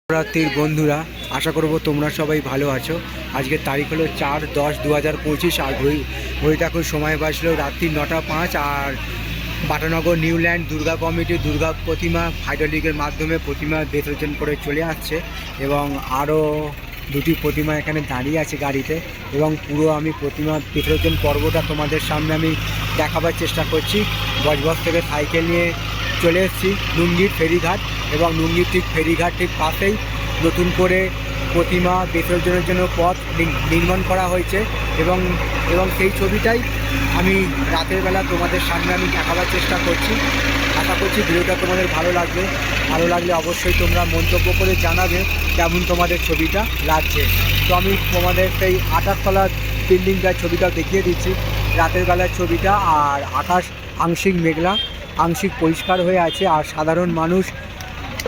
নবরাত্রির বন্ধুরা, আশা করব তোমরা সবাই ভালো আছো। আজকের তারিখ হলো 4-10-2025 আর ঘড়িতে এখন সময় বাজলো রাত্রি 9:05। আর বাটানগর নিউল্যান্ড দুর্গা কমিটি দুর্গা প্রতিমা হাইড্রোলিকের মাধ্যমে প্রতিমা বিসর্জন করে চলে আসছে এবং আরও দুটি প্রতিমা এখানে দাঁড়িয়ে আছে গাড়িতে। এবং পুরো আমি প্রতিমা বিসর্জন পর্বটা তোমাদের সামনে আমি দেখাবার চেষ্টা করছি। বজবজ থেকে সাইকেল নিয়ে চলে এসেছি নুঙ্গির ফেরিঘাট, এবং নুঙ্গির ঠিক ফেরিঘাট ঠিক পাশেই নতুন করে প্রতিমা বিসর্জনের জন্য পথ নির্মাণ করা হয়েছে। এবং সেই ছবিটাই আমি রাতের বেলা তোমাদের সামনে আমি দেখাবার চেষ্টা করছি। আশা করছি ভিডিওটা তোমাদের ভালো লাগবে। ভালো লাগলে অবশ্যই তোমরা মন্তব্য করে জানাবে কেমন তোমাদের ছবিটা লাগছে। তো আমি তোমাদের সেই 28 তলার বিল্ডিংটার ছবিটাও দেখিয়ে দিচ্ছি, রাতের বেলার ছবিটা। আর আকাশ আংশিক মেঘলা, আংশিক পরিষ্কার হয়ে আছে। আর সাধারণ মানুষ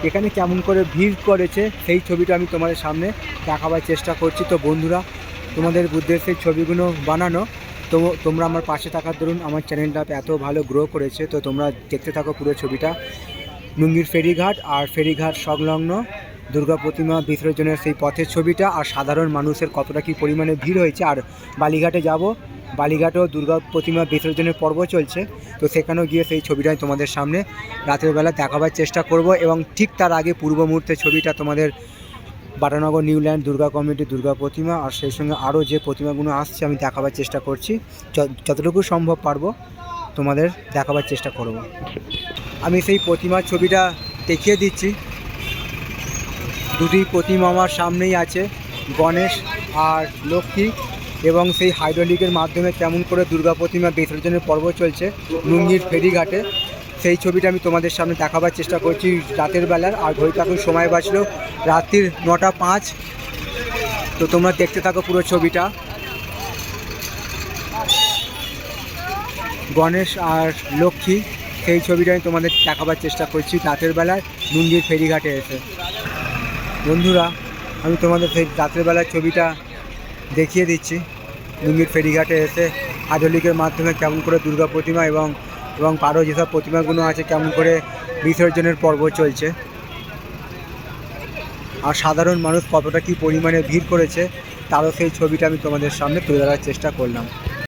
এখানে কেমন করে ভিড় করেছে সেই ছবিটা আমি তোমাদের সামনে দেখাবার চেষ্টা করছি। তো বন্ধুরা, তোমাদের উদ্দেশ্যে ছবিগুলো বানানো, তো তোমরা আমার পাশে থাকার দরুন আমার চ্যানেলটা এত ভালো গ্রো করেছে। তো তোমরা দেখতে থাকো পুরো ছবিটা। নুঙ্গির ফেরিঘাট আর ফেরিঘাট সংলগ্ন দুর্গা প্রতিমা বিসর্জনের সেই পথের ছবিটা, আর সাধারণ মানুষের কতটা কী পরিমাণে ভিড় হয়েছে। আর বালিঘাটে যাব, বালিঘাটেও দুর্গা প্রতিমা বিসর্জনের পর্ব চলছে। তো সেখানেও গিয়ে সেই ছবিটাই তোমাদের সামনে রাতের বেলা দেখাবার চেষ্টা করব। এবং ঠিক তার আগে পূর্ব মুহূর্তে ছবিটা তোমাদের বাটানগর নিউল্যান্ড দুর্গা কমিটি দুর্গা প্রতিমা আর সেই সঙ্গে আরও যে প্রতিমাগুলো আসছে আমি দেখাবার চেষ্টা করছি। যতটুকু সম্ভব পারবো তোমাদের দেখাবার চেষ্টা করব। আমি সেই প্রতিমার ছবিটা দেখিয়ে দিচ্ছি। দুটি প্রতিমা আমার সামনেই আছে, গণেশ আর লক্ষ্মী। এবং সেই হাইড্রোলিকের মাধ্যমে কেমন করে দুর্গা প্রতিমা বিসর্জনের পর্ব চলছে নুঙ্গির ফেরিঘাটে, সেই ছবিটা আমি তোমাদের সামনে দেখাবার চেষ্টা করছি রাতের বেলার। আর ঘড়িতে এখন সময় বাজলো রাত্রির 9:05। তো তোমরা দেখতে থাকো পুরো ছবিটা। গণেশ আর লক্ষ্মী সেই ছবিটা আমি তোমাদের দেখাবার চেষ্টা করছি রাতের বেলায় নুঙ্গির ফেরিঘাটে এসে। বন্ধুরা, আমি তোমাদের সেই রাতের বেলার ছবিটা দেখিয়ে দিচ্ছি। নুঙ্গির ফেরিঘাটে এসে হাইড্রোলিকের মাধ্যমে কেমন করে দুর্গা প্রতিমা এবং আরও যেসব প্রতিমাগুলো আছে কেমন করে বিসর্জনের পর্ব চলছে। আর সাধারণ মানুষ কতটা কী পরিমাণে ভিড় করেছে তারও সেই ছবিটা আমি তোমাদের সামনে তুলে ধরার চেষ্টা করলাম।